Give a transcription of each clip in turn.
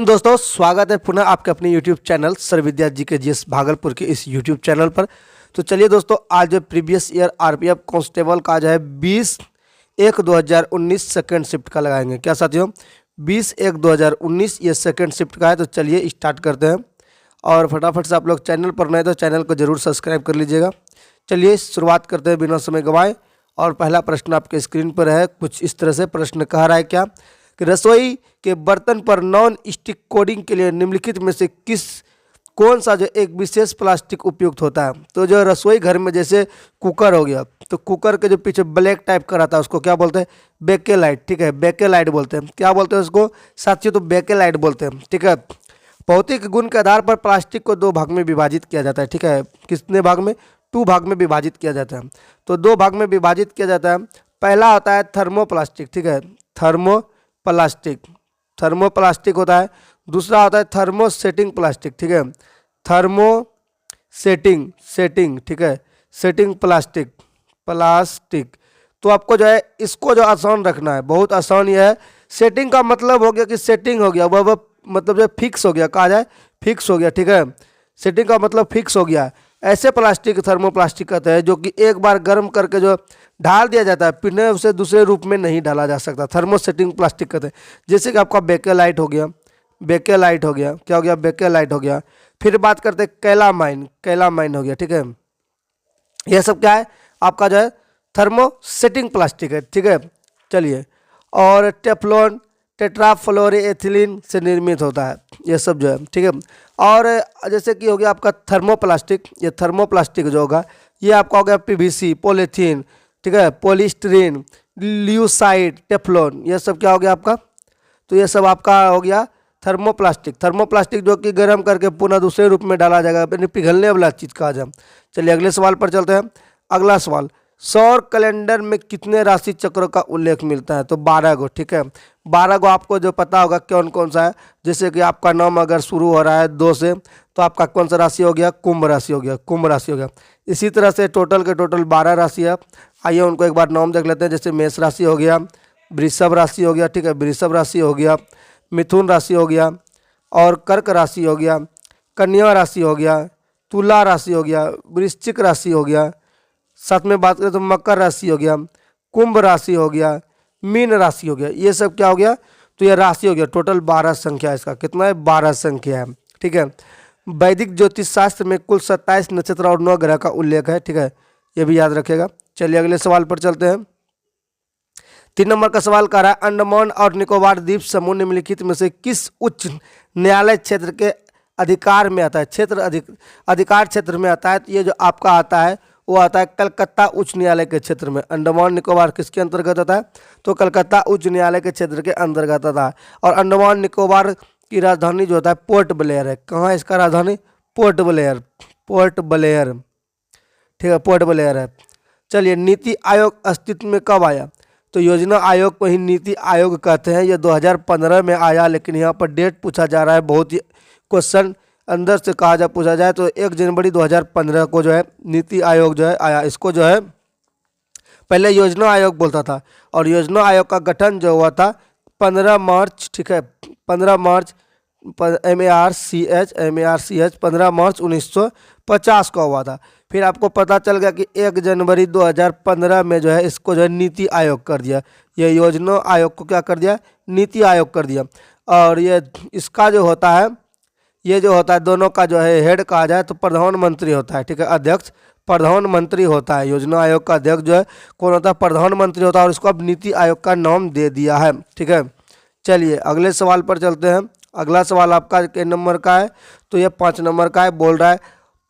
दोस्तों स्वागत है पुनः आपके अपने YouTube चैनल सर विद्या जी के जीएस भागलपुर के इस YouTube चैनल पर। तो चलिए दोस्तों, आज जो प्रीवियस ईयर आरपीएफ कांस्टेबल का जो है 20/1/2019 सेकंड शिफ्ट का लगाएंगे। क्या साथियों, 20/1/2019 ये सेकंड शिफ्ट का है। तो चलिए स्टार्ट करते हैं और फटाफट से आप लोग चैनल पर नए तो चैनल को जरूर सब्सक्राइब कर लीजिएगा। चलिए शुरुआत करते हैं बिना समय गंवाए। और पहला प्रश्न आपके स्क्रीन पर है, कुछ इस तरह से प्रश्न कह रहा है क्या कि रसोई के बर्तन पर नॉन स्टिक कोटिंग के लिए निम्नलिखित में से कौन सा जो एक विशेष प्लास्टिक उपयुक्त होता है। तो जो रसोई घर में जैसे कुकर हो गया, तो कुकर के जो पीछे ब्लैक टाइप का रहता है उसको क्या बोलते हैं, बेकेलाइट। ठीक है, बेकेलाइट बोलते हैं। क्या बोलते हैं उसको साथियों, तो बेकेलाइट बोलते हैं। ठीक है, भौतिक गुण के आधार पर प्लास्टिक को दो भाग में विभाजित किया जाता है। ठीक है, कितने भाग में, 2 भाग में विभाजित किया जाता है। तो 2 भाग में विभाजित किया जाता है। पहला होता है थर्मोप्लास्टिक। ठीक है, थर्मोप्लास्टिक होता है। दूसरा होता है थर्मोसेटिंग प्लास्टिक। ठीक है, थर्मोसेटिंग ठीक है, सेटिंग प्लास्टिक। तो आपको जो है इसको जो आसान रखना है, बहुत आसान ये है। सेटिंग का मतलब हो गया कि सेटिंग हो गया, वह मतलब जो फिक्स हो गया, कहा जाए फिक्स हो गया। ठीक है, सेटिंग का मतलब फिक्स हो गया। ऐसे प्लास्टिक थर्मोप्लास्टिक कहते हैं जो कि एक बार गर्म करके जो ढाल दिया जाता है, फिर उसे दूसरे रूप में नहीं डाला जा सकता। थर्मोसेटिंग प्लास्टिक कहते हैं। जैसे कि आपका बेकेलाइट हो गया, क्या हो गया, बेकेलाइट हो गया। फिर बात करते हैं कैलामाइन हो गया। ठीक है, यह सब क्या है आपका जो है थर्मोसेटिंग प्लास्टिक है। ठीक है, चलिए। और टेफ्लॉन टेट्राफ्लोरोएथिलीन से निर्मित होता है ये सब जो है। ठीक है, और जैसे कि हो गया आपका थर्मोप्लास्टिक, ये थर्मोप्लास्टिक जो होगा ये आपका हो गया पीवीसी, पॉलीथीन, ठीक है, पॉलीस्टीरीन, ल्यूसाइड, टेफ्लॉन, ये सब क्या हो गया आपका, तो ये सब आपका हो गया थर्मोप्लास्टिक जो कि गर्म करके पुनः दूसरे रूप में डाला जाएगा, यानी पिघलने वाला चीज़ कहा जाए। चलिए अगले सवाल पर चलते हैं। अगला सवाल, सौर कैलेंडर में कितने राशि चक्रों का उल्लेख मिलता है। तो 12 गो। ठीक है, 12 गो आपको जो पता होगा कौन कौन सा है। जैसे कि आपका नाम अगर शुरू हो रहा है 2 से, तो आपका कौन सा राशि हो गया, कुंभ राशि हो गया। इसी तरह से टोटल 12 राशि है। आइए उनको एक बार नाम देख लेते हैं। जैसे मेष राशि हो गया, वृषभ राशि हो गया, ठीक है, वृषभ राशि हो गया, मिथुन राशि हो गया, और कर्क राशि हो गया, कन्या राशि हो गया, तुला राशि हो गया, वृश्चिक राशि हो गया, साथ में बात करें तो मकर राशि हो गया, कुंभ राशि हो गया, मीन राशि हो गया। ये सब क्या हो गया, तो ये राशि हो गया। टोटल 12 संख्या है। इसका कितना है, 12 संख्या है। ठीक है, वैदिक ज्योतिष शास्त्र में कुल 27 नक्षत्र और 9 ग्रह का उल्लेख है। ठीक है, ये भी याद रखेगा। चलिए अगले सवाल पर चलते हैं। 3 नंबर का सवाल कह रहा है, अंडमान और निकोबार द्वीप समूह निम्नलिखित में से किस उच्च न्यायालय क्षेत्र के अधिकार में आता है। अधिकार क्षेत्र में आता है। तो ये जो आपका आता है वो आता है कलकत्ता उच्च न्यायालय के क्षेत्र में। अंडमान निकोबार किसके अंतर्गत आता है, तो कलकत्ता उच्च न्यायालय के क्षेत्र के अंतर्गत आता है। और अंडमान निकोबार की राजधानी जो होता है पोर्ट ब्लेयर है। कहाँ है इसका राजधानी, पोर्ट ब्लेयर। ठीक है, पोर्ट ब्लेयर है। चलिए, नीति आयोग अस्तित्व में कब आया। तो योजना आयोग को ही नीति आयोग कहते हैं। ये 2015 में आया, लेकिन यहाँ पर डेट पूछा जा रहा है। बहुत ही क्वेश्चन अंदर से पूछा जाए तो 1 जनवरी 2015 को जो है नीति आयोग जो है आया। इसको जो है पहले योजना आयोग बोलता था, और योजना आयोग का गठन जो हुआ था 15 मार्च, ठीक है, 15 मार्च MARCH 15 मार्च 1950 को हुआ था। फिर आपको पता चल गया कि 1 जनवरी 2015 में जो है इसको जो है नीति आयोग कर दिया। ये योजना आयोग को क्या कर दिया, नीति आयोग कर दिया। और ये इसका जो होता है, ये जो होता है दोनों का जो है हेड कहा जाए तो प्रधानमंत्री होता है। ठीक है, अध्यक्ष प्रधानमंत्री होता है। योजना आयोग का अध्यक्ष जो है कौन होता है, प्रधानमंत्री होता है। और इसको अब नीति आयोग का नाम दे दिया है। ठीक है, चलिए अगले सवाल पर चलते हैं। अगला सवाल आपका कितने नंबर का है, तो ये 5 नंबर का है। बोल रहा है,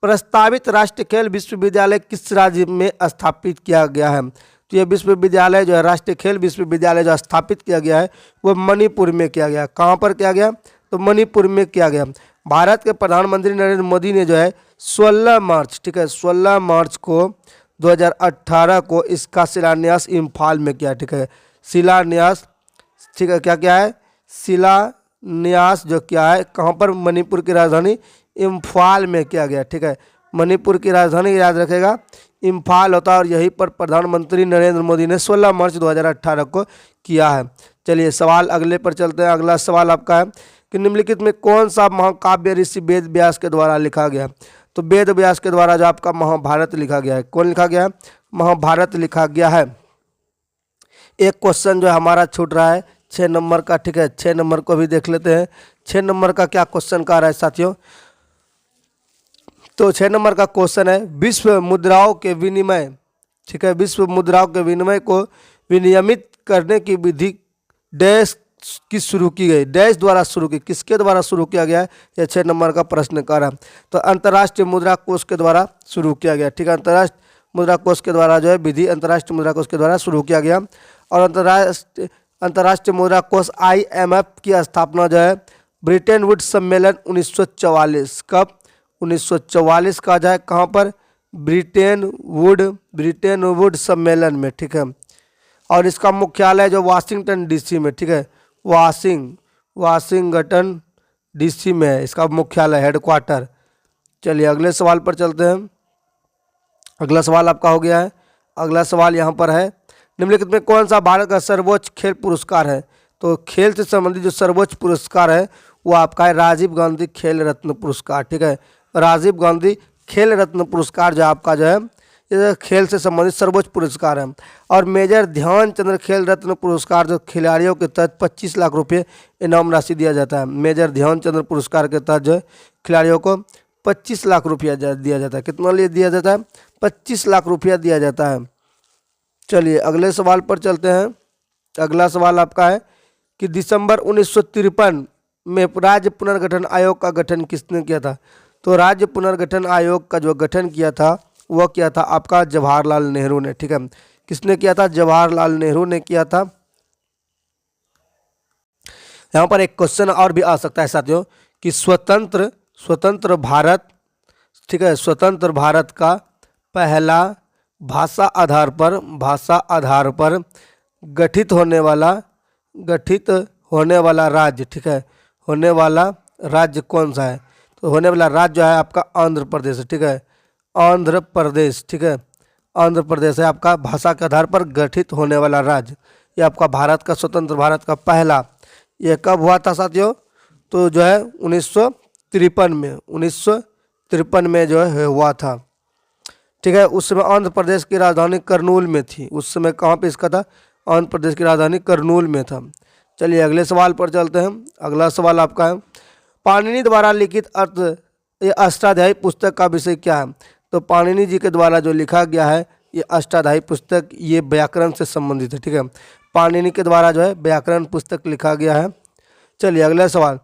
प्रस्तावित राष्ट्रीय खेल विश्वविद्यालय किस राज्य में स्थापित किया गया है। तो ये विश्वविद्यालय जो है, राष्ट्रीय खेल विश्वविद्यालय जो स्थापित किया गया है वो मणिपुर में किया गया। कहाँ पर किया गया, तो मणिपुर में किया गया। भारत के प्रधानमंत्री नरेंद्र मोदी ने जो है 16 मार्च, ठीक है, 16 मार्च को 2018 को इसका शिलान्यास इम्फाल में किया। ठीक है, शिलान्यास, ठीक है, क्या है, शिलान्यास जो क्या है, कहाँ पर, मणिपुर की राजधानी इम्फाल में किया गया। ठीक है, मणिपुर की राजधानी याद रखेगा इम्फाल होता है, और यहीं पर प्रधानमंत्री नरेंद्र मोदी ने 16 मार्च 2018 को किया है। चलिए सवाल अगले पर चलते हैं। अगला सवाल आपका है कि निम्नलिखित में कौन सा महाकाव्य ऋषि वेद व्यास के द्वारा लिखा गया? तो वेद व्यास के द्वारा जो आपका महाभारत लिखा गया है। कौन लिखा गया है? महाभारत लिखा गया है। एक क्वेश्चन जो हमारा छूट रहा है 6 नंबर का, ठीक है, 6 नंबर को भी देख लेते हैं। 6 नंबर का क्या क्वेश्चन का रहा है साथियों? तो 6 नंबर का क्वेश्चन है विश्व मुद्राओं के विनिमय, ठीक है, विश्व मुद्राओं के विनिमय को विनियमित करने की विधि डैश की शुरू की गई, डैश द्वारा शुरू की, किसके द्वारा शुरू किया गया है? यह 6 नंबर का प्रश्न कर रहा है। तो अंतर्राष्ट्रीय मुद्रा कोष के द्वारा शुरू किया गया, ठीक है, अंतर्राष्ट्रीय मुद्रा कोष के द्वारा जो है विधि अंतर्राष्ट्रीय मुद्रा कोष के द्वारा शुरू किया गया। और अंतर्राष्ट्रीय मुद्रा कोष IMF की स्थापना जो है ब्रिटेन वुड्स सम्मेलन 1944, कब? 1944 का जो है कहाँ पर? ब्रिटेन वुड सम्मेलन में, ठीक है। और इसका मुख्यालय जो वाशिंगटन DC में, ठीक है, वाशिंगटन DC में है इसका मुख्यालय, हेडक्वार्टर। चलिए अगले सवाल पर चलते हैं। अगला सवाल आपका हो गया है। अगला सवाल यहाँ पर है निम्नलिखित में कौन सा भारत का सर्वोच्च खेल पुरस्कार है? तो खेल से संबंधित जो सर्वोच्च पुरस्कार है वो आपका है राजीव गांधी खेल रत्न पुरस्कार, ठीक है, राजीव गांधी खेल रत्न पुरस्कार जो आपका जो है ये खेल से संबंधित सर्वोच्च पुरस्कार है। और मेजर ध्यानचंद खेल रत्न पुरस्कार जो खिलाड़ियों के तहत 25 लाख रुपये इनाम राशि दिया जाता है। मेजर ध्यानचंद पुरस्कार के तहत जो है खिलाड़ियों को 25 लाख रुपया दिया जाता है। कितना लिए दिया जाता है? 25 लाख रुपया दिया जाता है। चलिए अगले सवाल पर चलते हैं। अगला सवाल आपका है कि दिसंबर 1953 में राज्य पुनर्गठन आयोग का गठन किसने किया था? तो राज्य पुनर्गठन आयोग का जो गठन किया था वह किया था आपका जवाहरलाल नेहरू ने, ठीक है। किसने किया था? जवाहरलाल नेहरू ने किया था। यहाँ पर एक क्वेश्चन और भी आ सकता है साथियों कि स्वतंत्र भारत, ठीक है, स्वतंत्र भारत का पहला भाषा आधार पर गठित होने वाला राज्य, ठीक है, होने वाला राज्य कौन सा है? तो होने वाला राज्य जो है आपका आंध्र प्रदेश है, ठीक है, आंध्र प्रदेश, ठीक है, आंध्र प्रदेश है आपका भाषा के आधार पर गठित होने वाला राज्य। ये आपका भारत का स्वतंत्र भारत का पहला, ये कब हुआ था साथियों? तो जो है 1953 में जो है हुआ था, ठीक है। उस समय आंध्र प्रदेश की राजधानी करनूल में थी। उस समय कहाँ पे इसका था? आंध्र प्रदेश की राजधानी करनूल में था। चलिए अगले सवाल पर चलते हैं। अगला सवाल आपका है पाणिनि द्वारा लिखित अर्थ ये अष्टाध्यायी पुस्तक का विषय क्या है? तो पाणिनि जी के द्वारा जो लिखा गया है ये अष्टाध्यायी पुस्तक ये व्याकरण से संबंधित है, ठीक है, पाणिनि के द्वारा जो है व्याकरण पुस्तक लिखा गया है। चलिए अगला सवाल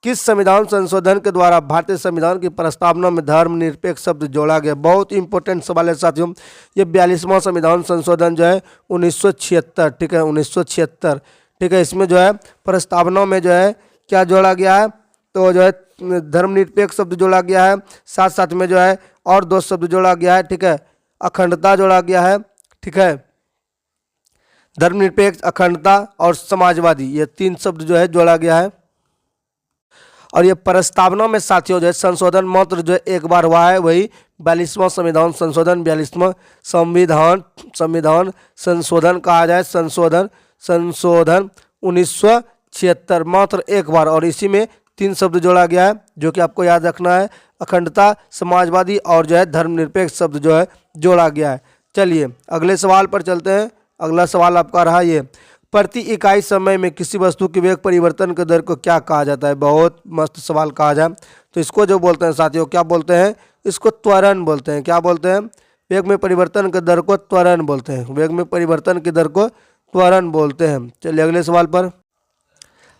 किस संविधान संशोधन के द्वारा भारतीय संविधान की प्रस्तावना में धर्मनिरपेक्ष शब्द जोड़ा गया? बहुत इंपॉर्टेंट सवाल है साथियों। ये 42वां संविधान संशोधन जो है 1976, ठीक है, 1976, ठीक है। इसमें जो है प्रस्तावना में जो है क्या जोड़ा गया है? तो जो है धर्मनिरपेक्ष शब्द जोड़ा गया है, साथ साथ में जो है और 2 शब्द जोड़ा गया है, ठीक है, अखंडता जोड़ा गया है, ठीक है, धर्मनिरपेक्ष, अखंडता और समाजवादी, ये 3 शब्द जो है जोड़ा गया है। और ये प्रस्तावना में साथियों जो है संशोधन मात्र जो है एक बार हुआ है, वही 42वां संविधान संशोधन, 42वां संविधान संशोधन कहा जाए, संशोधन 1976 मात्र एक बार। और इसी में 3 शब्द जोड़ा गया है जो कि आपको याद रखना है, अखंडता, समाजवादी और जो है धर्मनिरपेक्ष शब्द जो है जोड़ा गया है। चलिए अगले सवाल पर चलते हैं। अगला सवाल आपका रहा ये प्रति इकाई समय में किसी वस्तु के वेग परिवर्तन के दर को क्या कहा जाता है? बहुत मस्त सवाल कहा जाए तो इसको जो बोलते हैं साथियों क्या बोलते हैं? इसको त्वरण बोलते हैं। क्या बोलते हैं? वेग में परिवर्तन के दर को त्वरण बोलते हैं। वेग में परिवर्तन की दर को त्वरण बोलते हैं। चलिए अगले सवाल पर।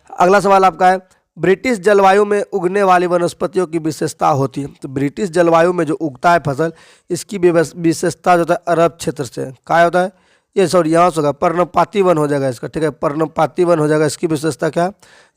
अगला सवाल आपका है ब्रिटिश जलवायु में उगने वाली वनस्पतियों की विशेषता होती है। तो ब्रिटिश जलवायु में जो उगता है फसल इसकी विशेषता जो होता है अरब क्षेत्र से क्या होता है? ये सॉरी यहाँ से होगा पर्णपाती वन हो जाएगा इसका, ठीक है, पर्णपाती वन हो जाएगा। इसकी विशेषता क्या है?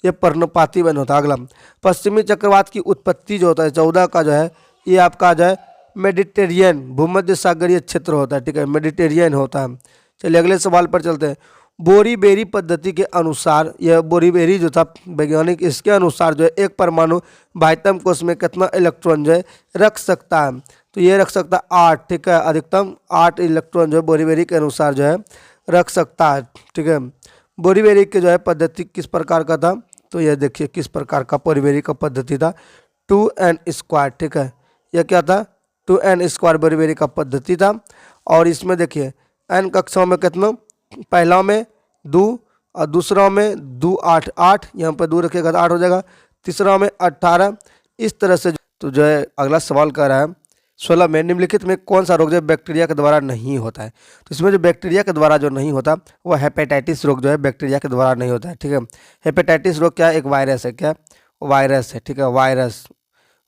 ये पर्णपाती वन होता है। अगला पश्चिमी चक्रवात की उत्पत्ति जो होता है 14 का जो है ये आपका जो है मेडिटेरियन भूमध्य सागरीय क्षेत्र होता है, ठीक है, मेडिटेरियन होता है। चलिए अगले सवाल पर चलते हैं। बोरी-बेरी पद्धति के अनुसार यह बोरी-बेरी जो था वैज्ञानिक इसके अनुसार जो है एक परमाणु बाह्यतम कोश में कितना इलेक्ट्रॉन जो है रख सकता है? तो ये रख सकता है 8, ठीक है, अधिकतम 8 इलेक्ट्रॉन जो है बोरी-बेरी के अनुसार जो है रख सकता है, ठीक है। बोरी-बेरी के जो है पद्धति किस प्रकार का था? तो ये देखिए किस प्रकार का परिवेरी का पद्धति था, 2n², ठीक है। यह क्या था, 2n² परिवेरी का पद्धति था। और इसमें देखिए n कक्षाओं में कितना, पहला में 2 और दूसरा में 2 8 8, यहाँ पर 2 रखिएगा तो 8 हो जाएगा, तीसरा में 18, इस तरह से। तो जो है अगला सवाल कर रहा है 16 में, निम्नलिखित में कौन सा रोग जो है बैक्टीरिया के द्वारा नहीं होता है। तो इसमें जो बैक्टीरिया के द्वारा जो नहीं होता वो हेपेटाइटिस रोग जो है बैक्टीरिया के द्वारा नहीं होता है, ठीक है। हेपेटाइटिस रोग क्या है, एक वायरस है, क्या वायरस है, ठीक है,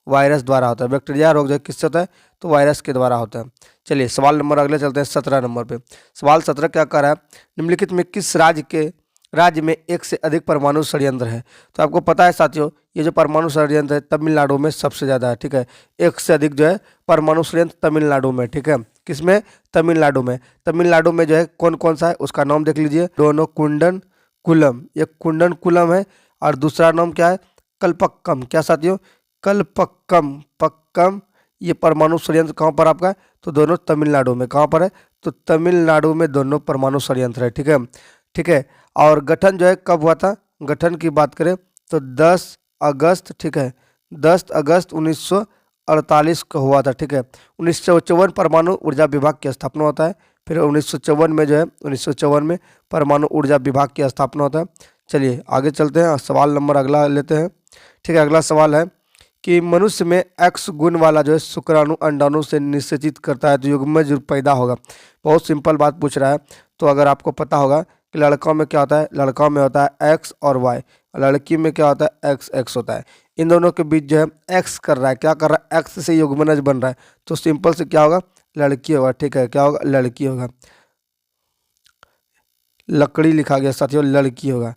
वायरस द्वारा होता है। बैक्टीरिया रोग जो किससे होता है, तो वायरस के द्वारा होता है। चलिए सवाल नंबर अगले चलते हैं 17 नंबर पे। सवाल 17 क्या कर रहा है, निम्नलिखित में किस राज्य में एक से अधिक परमाणु षड्यंत्र है। तो आपको पता है साथियों, ये जो परमाणु षड्यंत्र है तमिलनाडु में सबसे ज़्यादा है, ठीक है। एक से अधिक जो है परमाणु षड्यंत्र तमिलनाडु में, ठीक है। किसमें, तमिलनाडु में। तमिलनाडु में जो है कौन कौन सा है उसका नाम देख लीजिए, दोनों कुंडन कुलम, एक कुंडन कुलम है और दूसरा नाम क्या है, कल्पक्कम। क्या साथियों, पक्कम। ये परमाणु षड्यंत्र कहाँ पर आपका है, तो दोनों तमिलनाडु में। कहाँ पर है, तो तमिलनाडु में दोनों परमाणु षड्यंत्र है, ठीक है, ठीक है। और गठन जो है कब हुआ था, गठन की बात करें तो 10 अगस्त, ठीक है, 10 अगस्त 1948 को हुआ था, ठीक है। 1954 परमाणु ऊर्जा विभाग की स्थापना होता है। फिर 1954 में जो है 1954 में परमाणु ऊर्जा विभाग की स्थापना होता है। चलिए आगे चलते हैं, सवाल नंबर अगला लेते हैं, ठीक है। अगला सवाल है कि मनुष्य में X गुण वाला जो है शुक्राणु अंडाणु से निषेचित करता है तो युग्मज पैदा होगा। बहुत सिंपल बात पूछ रहा है। तो अगर आपको पता होगा कि लड़कों में क्या होता है, लड़कों में होता है X और Y, लड़की में क्या होता है XX होता है। इन दोनों के बीच जो है X कर रहा है, क्या कर रहा है, X से युग्मनज बन रहा है, तो सिंपल से क्या होगा, लड़की होगा, ठीक है। क्या होगा, लड़की होगा। लकड़ी लिखा गया साथियों, लड़की होगा,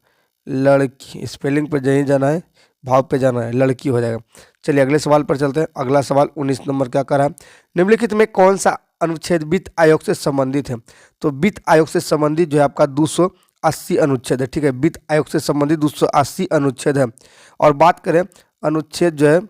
लड़की। स्पेलिंग पे नहीं जाना है, भाव पे जाना है, लड़की हो जाएगा। चलिए अगले सवाल पर चलते हैं। अगला सवाल 19 नंबर क्या कर रहा है, निम्नलिखित में कौन सा अनुच्छेद वित्त आयोग से संबंधित है। तो वित्त आयोग से संबंधित जो है आपका 280 अनुच्छेद है, ठीक है। वित्त आयोग से संबंधित 280 अनुच्छेद है। और बात करें अनुच्छेद जो है,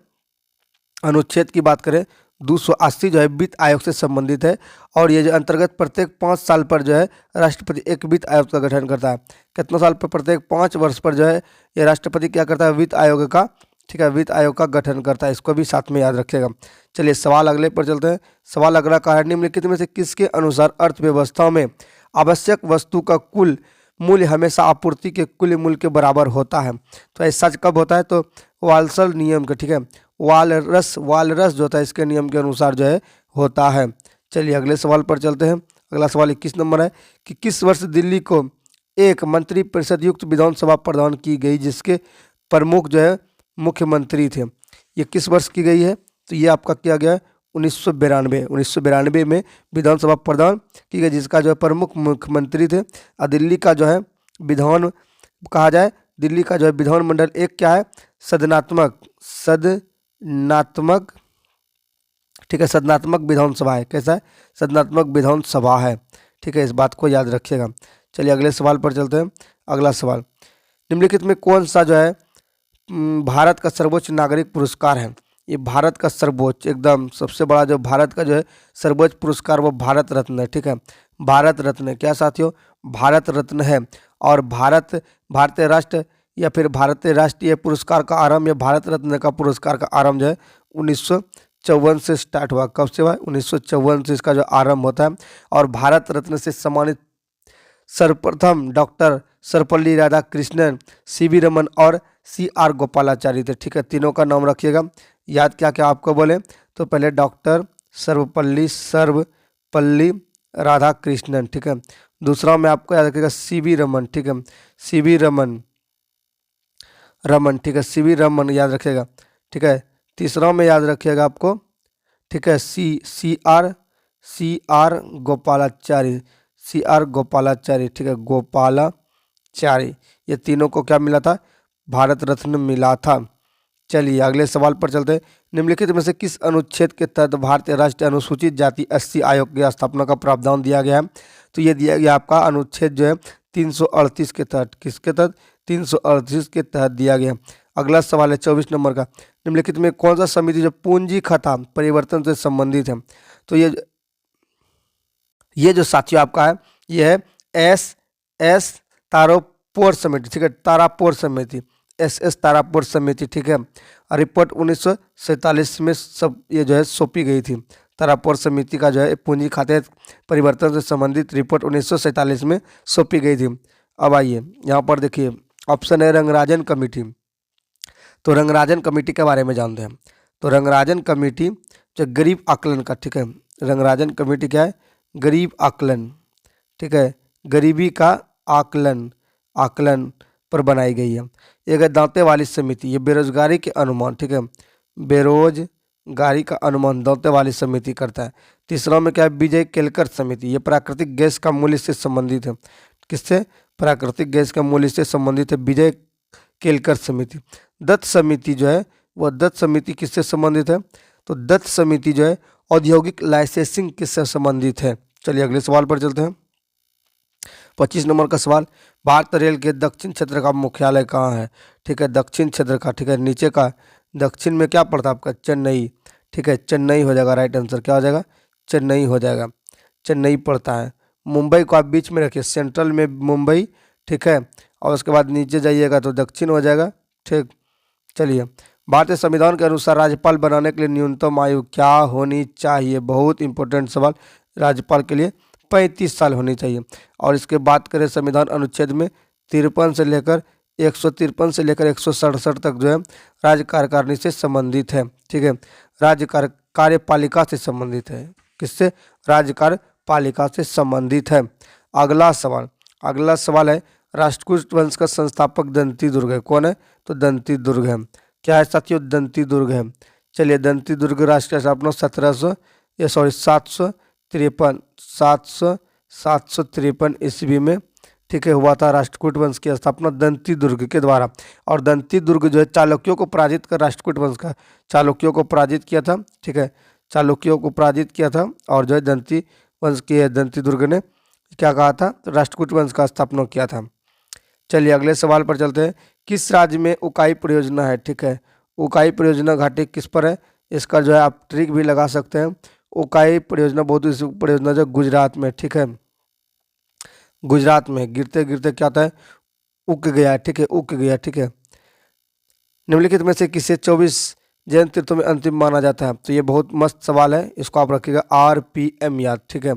अनुच्छेद की बात करें 280 जो है वित्त आयोग से संबंधित है। और ये जो अंतर्गत प्रत्येक 5 साल पर जो है राष्ट्रपति एक वित्त आयोग का गठन करता है। कितना साल पर, प्रत्येक 5 वर्ष पर जो है ये राष्ट्रपति क्या करता है, वित्त आयोग का, ठीक है, वित्त आयोग का गठन करता है। इसको भी साथ में याद रखिएगा। चलिए सवाल अगले पर चलते हैं। सवाल अगला का है, निम्नलिखित में से किसके अनुसार अर्थव्यवस्था में आवश्यक वस्तु का कुल मूल्य हमेशा आपूर्ति के कुल मूल्य के बराबर होता है। तो ऐसा कब होता है, तो वाल्सर नियम का, ठीक है, वालरस जो होता है इसके नियम के अनुसार जो है होता है। चलिए अगले सवाल पर चलते हैं। अगला सवाल 21 नंबर है कि किस वर्ष दिल्ली को एक मंत्री परिषद युक्त विधानसभा प्रदान की गई जिसके प्रमुख जो है मुख्यमंत्री थे। ये किस वर्ष की गई है, तो ये आपका किया गया है 1992 में विधानसभा प्रदान की गई जिसका जो है प्रमुख मुख्यमंत्री थे। और दिल्ली का जो है विधान कहा जाए, दिल्ली का जो है विधानमंडल एक क्या है, सदनात्मक, ठीक है, सदनात्मक विधानसभा है। कैसा है, सदनात्मक विधानसभा है, ठीक है, इस बात को याद रखिएगा। चलिए अगले सवाल पर चलते हैं। अगला सवाल, निम्नलिखित में कौन सा जो है भारत का सर्वोच्च नागरिक पुरस्कार है। ये भारत का सर्वोच्च, एकदम सबसे बड़ा जो भारत का जो है सर्वोच्च पुरस्कार वो भारत रत्न है, ठीक है। भारत रत्न है, क्या साथियों, भारत रत्न है। और भारतीय राष्ट्र या फिर भारतीय राष्ट्रीय पुरस्कार का आरंभ या भारत रत्न का पुरस्कार का आरंभ जो है 1954 से स्टार्ट हुआ। कब से हुआ, 1954 से इसका जो आरंभ होता है। और भारत रत्न से सम्मानित सर्वप्रथम डॉक्टर सर्वपल्ली राधाकृष्णन, सीवी रमन और CR गोपालाचारी थे, ठीक है। तीनों का नाम रखिएगा, याद क्या क्या आपको बोले, तो पहले डॉक्टर सर्वपल्ली राधाकृष्णन, ठीक है। दूसरा में आपको याद रखिएगा CV रमन, ठीक है, CV रमन, ठीक है, CV रमन याद रखिएगा, ठीक है। तीसरा में याद रखिएगा आपको, ठीक है, CR गोपालाचारी, ठीक है, गोपालाचारी। ये तीनों को क्या मिला था, भारत रत्न मिला था। चलिए अगले सवाल पर चलते हैं। निम्नलिखित में से किस अनुच्छेद के तहत भारतीय राष्ट्रीय अनुसूचित जाति SC आयोग की स्थापना का प्रावधान दिया गया है। तो ये दिया गया आपका अनुच्छेद जो है 338 के तहत, किसके तहत, 338 के तहत दिया गया। अगला सवाल है 24 नंबर का, निम्नलिखित में कौन सा समिति जो पूंजी खाता परिवर्तन से संबंधित है। तो ये जो साथियों आपका है ये है एस तारापोर समिति, ठीक है, तारापोर समिति, SS तारापुर समिति, ठीक है। और रिपोर्ट 1947 में सब ये जो है सौंपी गई थी। तारापुर समिति का जो है पूंजी खाते परिवर्तन से संबंधित रिपोर्ट 1947 में सौंपी गई थी। अब आइए यहाँ पर देखिए, ऑप्शन है रंगराजन कमेटी। तो रंगराजन कमेटी के बारे में जानते हैं। तो रंगराजन कमेटी जो गरीब आकलन का, ठीक है, रंगराजन कमेटी क्या है? गरीब आकलन, ठीक है, गरीबी का आकलन पर बनाई गई है। एक है दांते वाली समिति, ये बेरोजगारी के अनुमान, ठीक है, बेरोजगारी का अनुमान दांते वाली समिति करता है। तीसरा में क्या है? विजय केलकर समिति, ये प्राकृतिक गैस का मूल्य से संबंधित है। किससे? प्राकृतिक गैस का मूल्य से संबंधित है, विजय केलकर समिति। दत्त समिति जो है वह दत्त समिति किससे संबंधित है? तो दत्त समिति जो है औद्योगिक लाइसेंसिंग किससे संबंधित है। चलिए अगले सवाल पर चलते हैं। 25 नंबर का सवाल, भारत रेल के दक्षिण क्षेत्र का मुख्यालय कहाँ है? ठीक है, दक्षिण क्षेत्र का, ठीक है, नीचे का दक्षिण में क्या पड़ता है आपका? चेन्नई, ठीक है, चेन्नई हो जाएगा राइट आंसर। क्या हो जाएगा? चेन्नई हो जाएगा, चेन्नई पड़ता है। मुंबई को आप बीच में रखिए, सेंट्रल में मुंबई, ठीक है, और उसके बाद नीचे जाइएगा तो दक्षिण हो जाएगा, ठीक। चलिए, भारतीय संविधान के अनुसार राज्यपाल बनाने के लिए न्यूनतम आयु क्या होनी चाहिए? बहुत इंपॉर्टेंट सवाल। राज्यपाल के लिए 35 साल होनी चाहिए। और इसके बात करें संविधान अनुच्छेद में 53 से लेकर 153 से लेकर 167 तक जो है राज्य कार्यकारिणी से संबंधित है, ठीक है, राज्य कार्यपालिका से संबंधित है। किससे? राज्य कार्यपालिका से संबंधित है। अगला सवाल है, राष्ट्रकूट वंश का संस्थापक दंती दुर्ग है। कौन है? तो दंती दुर्ग है। क्या है साथियों? दंती दुर्ग है। चलिए, दंती दुर्ग राष्ट्र की स्थापना 753 ईस्वी में, ठीक है, हुआ था। राष्ट्रकूट वंश की स्थापना दंती दुर्ग के द्वारा। और दंती दुर्ग जो है चालुक्यों को पराजित कर राष्ट्रकूट वंश का, चालुक्यों को पराजित किया था, ठीक है, चालुक्यों को पराजित किया था। और जो है दंती वंश की दंती दुर्ग ने क्या कहा था? तो राष्ट्रकूट वंश का स्थापना किया था। चलिए अगले सवाल पर चलते हैं। किस राज्य में उकाई परियोजना है? ठीक है, उकाई परियोजना घाटी किस पर है? इसका जो है आप ट्रिक भी लगा सकते हैं। उकाई परियोजना बहुत ही परियोजना जो गुजरात में, ठीक है, गुजरात में गिरते गिरते क्या होता है? उग गया, ठीक है, उग गया, ठीक है। निम्नलिखित में से किसे 24 जैन तीर्थों में अंतिम माना जाता है? तो ये बहुत मस्त सवाल है, इसको आप रखिएगा RPM याद, ठीक है।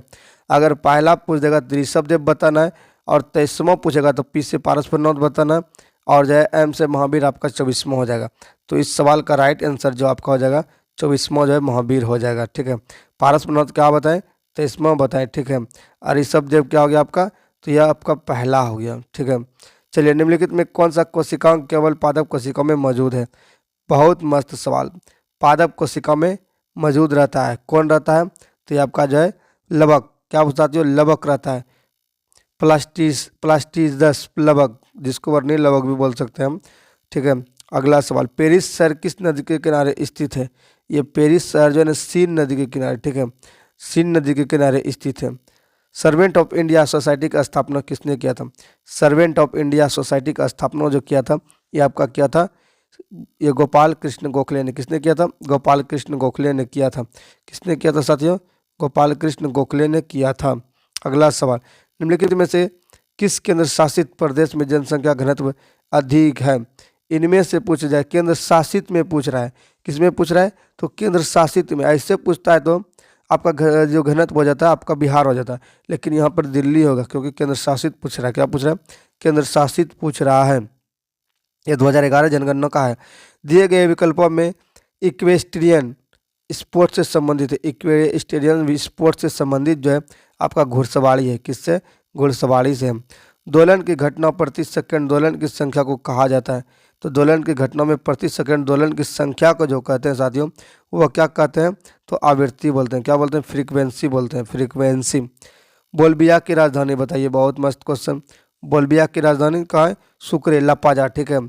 अगर पहला पूछ देगा तो ऋषभदेव बताना है, और 23वां पूछेगा तो P से पारसपरनाथ बताना है, और जो है M से महावीर आपका 24वां हो जाएगा। तो इस सवाल का राइट आंसर जो आपका हो जाएगा 24वां जो है महावीर हो जाएगा, ठीक है। पारसपरनाथ क्या बताएं? 23वां बताएं, ठीक है। और ऋषभदेव क्या हो गया आपका? तो यह आपका पहला हो गया, ठीक है। चलिए, निम्नलिखित में कौन सा कोशिकांग केवल पादप कोशिका में मौजूद है? बहुत मस्त सवाल। पादप कोशिका में मौजूद रहता है, कौन रहता है? तो ये आपका जो है लवक, क्या बताती हो? लवक रहता है, प्लास्टिजस लवक, जिसको वर्णीय लवक भी बोल सकते हैं हम, ठीक है। अगला सवाल, पेरिस शहर किस नदी के किनारे स्थित है? ये पेरिस शहर जो है ना सीन नदी के किनारे, ठीक है, सीन नदी के किनारे स्थित है। सर्वेंट ऑफ इंडिया सोसाइटी का स्थापना किसने किया था? सर्वेंट ऑफ इंडिया सोसाइटी का स्थापना जो किया था ये आपका किया था, ये गोपाल कृष्ण गोखले ने। किसने किया था? गोपाल कृष्ण गोखले ने किया था। किसने किया था साथियों? गोपाल कृष्ण गोखले ने किया था। अगला सवाल, निम्नलिखित में से किस केंद्र शासित प्रदेश में जनसंख्या घनत्व अधिक है? इनमें से पूछ जाए, केंद्र शासित में पूछ रहा है, किस में पूछ रहा है? तो केंद्र शासित में। ऐसे पूछता है तो आपका जो घनत्व हो जाता है आपका बिहार हो जाता है, लेकिन यहाँ पर दिल्ली होगा क्योंकि केंद्र शासित पूछ रहा है। क्या पूछ रहा है? केंद्र शासित पूछ रहा है। ये 2011 जनगणना का है। दिए गए विकल्पों में इक्वेस्ट्रियन स्पोर्ट्स से संबंधित है, इक्वेस्ट्रियन स्पोर्ट्स से संबंधित जो है आपका घुड़सवारी है। किससे? घुड़सवारी से। दोलन की घटना प्रति सेकंड दोलन की संख्या को कहा जाता है। तो दोलन की घटना में प्रति सेकंड दोलन की संख्या को जो कहते हैं साथियों वो क्या कहते हैं? तो आवृत्ति बोलते हैं। क्या बोलते हैं? फ्रीक्वेंसी बोलते हैं, फ्रीक्वेंसी। बोल्बिया की राजधानी बताइए, बहुत मस्त क्वेश्चन। बोल्बिया की राजधानी कहाँ है? सुक्रे, लपाजा, ठीक है।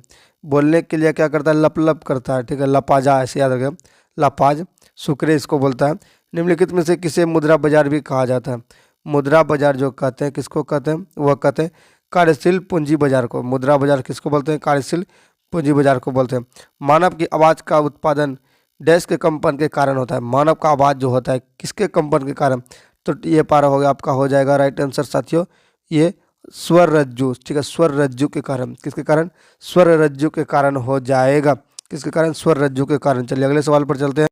बोलने के लिए क्या करता है? लप लप करता है, ठीक है, लपाजा, ऐसे याद रखें, लपाज, सुक्रे इसको बोलता है। निम्नलिखित में से किसे मुद्रा बाजार भी कहा जाता है? मुद्रा बाजार जो कहते हैं किसको कहते हैं? वह कहते हैं कार्यशील पूंजी बाजार को। मुद्रा बाजार किसको बोलते हैं? कार्यशील पूंजी बाजार को बोलते हैं। मानव की आवाज़ का उत्पादन डैश के कंपन के कारण होता है। मानव का आवाज़ जो होता है किसके कंपन के कारण? तो ये पारा हो गया आपका, हो जाएगा राइट आंसर साथियों, ये स्वर रज्जु, ठीक है, स्वर रज्जु के कारण, किसके कारण, स्वर रज्जु के कारण हो जाएगा, किसके कारण, स्वर रज्जु के कारण। चलिए अगले सवाल पर चलते हैं।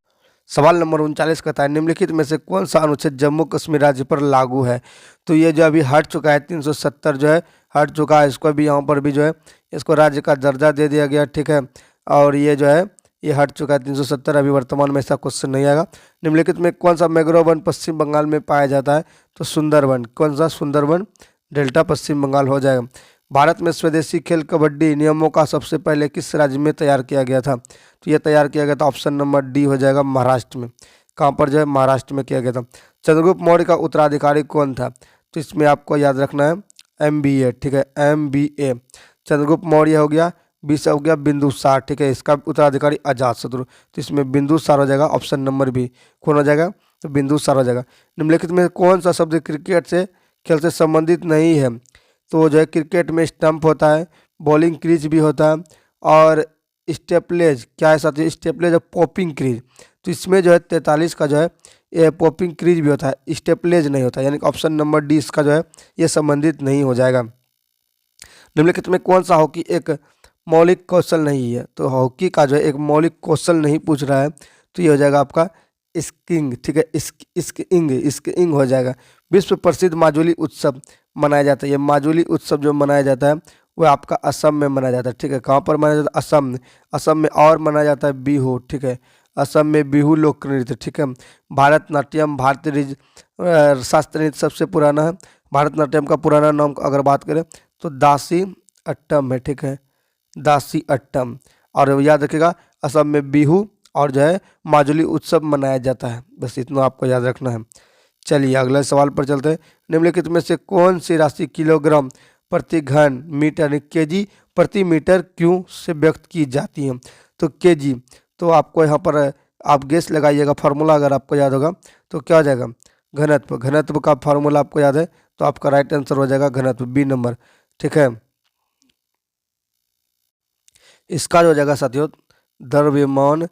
सवाल नंबर 39 कहता है निम्नलिखित में से कौन सा अनुच्छेद जम्मू कश्मीर राज्य पर लागू है। तो ये जो अभी हट चुका है 370 जो है हट चुका है, इसको भी यहाँ पर भी जो है इसको राज्य का दर्जा दे दिया गया, ठीक है। और ये जो है ये हट चुका है 370, अभी वर्तमान में ऐसा क्वेश्चन नहीं आएगा। निम्नलिखित में कौन सा मैंग्रोव वन पश्चिम बंगाल में पाया जाता है। तो सुंदरवन, कौन सा, सुंदरवन डेल्टा पश्चिम बंगाल हो जाएगा। भारत में स्वदेशी खेल कबड्डी नियमों का सबसे पहले किस राज्य में तैयार किया गया था। तो ये तैयार किया गया था, ऑप्शन नंबर डी हो जाएगा, महाराष्ट्र में। कहाँ पर जो है, महाराष्ट्र में किया गया था। चंद्रगुप्त मौर्य का उत्तराधिकारी कौन था। तो इसमें आपको याद रखना है MBA, ठीक है, MBA। चंद्रगुप्त मौर्य हो गया, बीस हो गया बिंदुसार, ठीक है, इसका उत्तराधिकारी अजातशत्रु। तो इसमें बिंदुसार हो जाएगा, ऑप्शन नंबर बी। कौन हो जाएगा, तो बिंदुसार हो जाएगा। निम्नलिखित में कौन सा शब्द क्रिकेट से खेल से संबंधित नहीं है। तो जो है क्रिकेट में स्टंप होता है, बॉलिंग क्रीज भी होता है, और स्टेपलेज क्या है साथियों, स्टेपलेज और पॉपिंग क्रीज। तो इसमें जो है 43 का जो है ये पॉपिंग क्रीज भी होता है, स्टेपलेज नहीं होता, यानी कि ऑप्शन नंबर डी इसका जो है ये संबंधित नहीं हो जाएगा। निम्नलिखित में कौन सा हॉकी एक मौलिक कौशल नहीं है। तो हॉकी का जो है एक मौलिक कौशल नहीं पूछ रहा है, तो ये हो जाएगा आपका स्कीइंग, ठीक है, स्कीइंग हो जाएगा। विश्व प्रसिद्ध माजुली उत्सव मनाया जाता है, ये माजुली उत्सव जो मनाया जाता है वो आपका असम में मनाया जाता है, ठीक है। कहाँ पर मनाया जाता है, असम में। असम में और मनाया जाता है बिहू, ठीक है, असम में बिहू लोक नृत्य, ठीक है। भारतनाट्यम भारतीय शास्त्रीय नृत्य सबसे पुराना है। भारतनाट्यम का पुराना नाम अगर बात करें तो दासी अट्टम है, ठीक है, दासी अट्टम। और याद रखिएगा असम में बिहू और जो है माजुली उत्सव मनाया जाता है, बस इतना आपको याद रखना है। चलिए अगले सवाल पर चलते हैं। निम्नलिखित में से कौन सी राशि किलोग्राम प्रति घन मीटर यानी केजी प्रति मीटर क्यूब से व्यक्त की जाती है। तो केजी, तो आपको यहाँ पर आप गेस लगाइएगा, फार्मूला अगर आपको याद होगा तो क्या हो जाएगा, घनत्व। घनत्व का फार्मूला आपको याद है तो आपका राइट आंसर हो जाएगा घनत्व, बी नंबर, ठीक है। इसका जो हो जाएगा साथियों द्रव्यमान,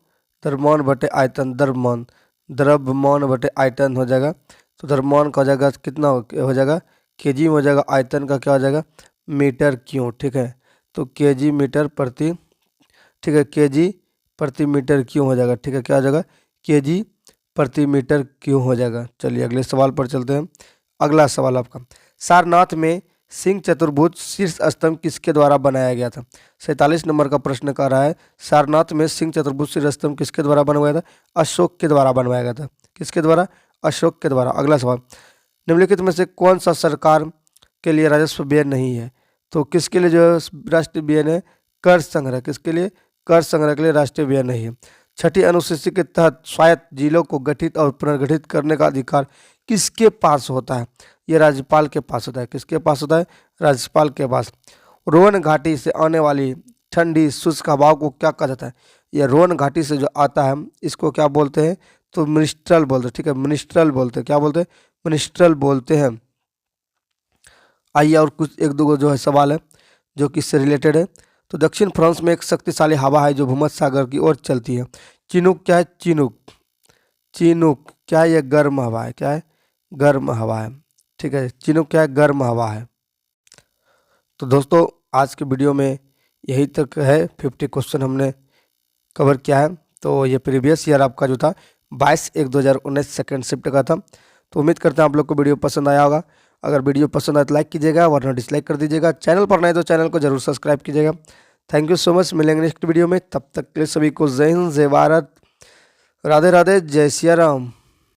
द्रव्यमान बटे आयतन, द्रव्यमान बटे आयतन हो जाएगा। तो द्रव्यमान का हो जाएगा कितना हो जाएगा, केजी में हो जाएगा, आयतन का क्या हो जाएगा, मीटर क्यों, ठीक है। तो केजी मीटर प्रति, ठीक है, केजी प्रति मीटर क्यों हो जाएगा, ठीक है, क्या हो जाएगा, केजी प्रति मीटर क्यों हो जाएगा। चलिए अगले सवाल पर चलते हैं। अगला सवाल आपका, सारनाथ में सिंह चतुर्भुज शीर्ष स्तंभ किसके द्वारा बनाया गया था। 47 नंबर का प्रश्न कर रहा है, सारनाथ में सिंह चतुर्भुज शीर्ष स्तंभ किसके द्वारा बनवाया था। अशोक के द्वारा बनवाया गया था, किसके द्वारा, अशोक के द्वारा। अगला सवाल, निम्नलिखित में से कौन सा सरकार के लिए राजस्व व्यय नहीं है। तो किसके लिए जो राष्ट्रीय व्यय है, कर संग्रह, किसके लिए, कर संग्रह के लिए राष्ट्रीय व्यय नहीं है। छठी अनुसूची के तहत स्वायत्त जिलों को गठित और पुनर्गठित करने का अधिकार किसके पास होता है। ये राज्यपाल के पास होता है, किसके पास होता है, राज्यपाल के पास। रोहन घाटी से आने वाली ठंडी शुष्क हवाओं को क्या कहा जाता है। ये रोहन घाटी से जो आता है इसको क्या बोलते हैं, तो मिनिस्ट्रल बोलते हैं, ठीक है, मिनिस्ट्रल बोलते हैं, क्या बोलते हैं, मिनिस्ट्रल बोलते हैं। आइए और कुछ एक दो जो है सवाल है जो कि इससे रिलेटेड है। तो दक्षिण फ्रांस में एक शक्तिशाली हवा है जो भूमध्य सागर की ओर चलती है। चिनूक क्या है, चिनूक, चिनूक क्या है, ये गर्म हवा है, क्या है, गर्म हवा है, ठीक है। चिनूक क्या है, गर्म हवा है। तो दोस्तों आज के वीडियो में यही तक है, 50 क्वेश्चन हमने कवर किया है। तो ये प्रीवियस ईयर आपका जो था 22/1/2019 सेकेंड शिफ्ट का था। तो उम्मीद करते हैं आप लोग को वीडियो पसंद आया होगा। अगर वीडियो पसंद आए तो लाइक कीजिएगा, वरना डिसलाइक कर दीजिएगा। चैनल पर नए तो चैनल को जरूर सब्सक्राइब कीजिएगा। थैंक यू सो मच, मिलेंगे नेक्स्ट वीडियो में, तब तक के लिए सभी को जय हिंद, जय भारत, राधे राधे, जय सिया राम।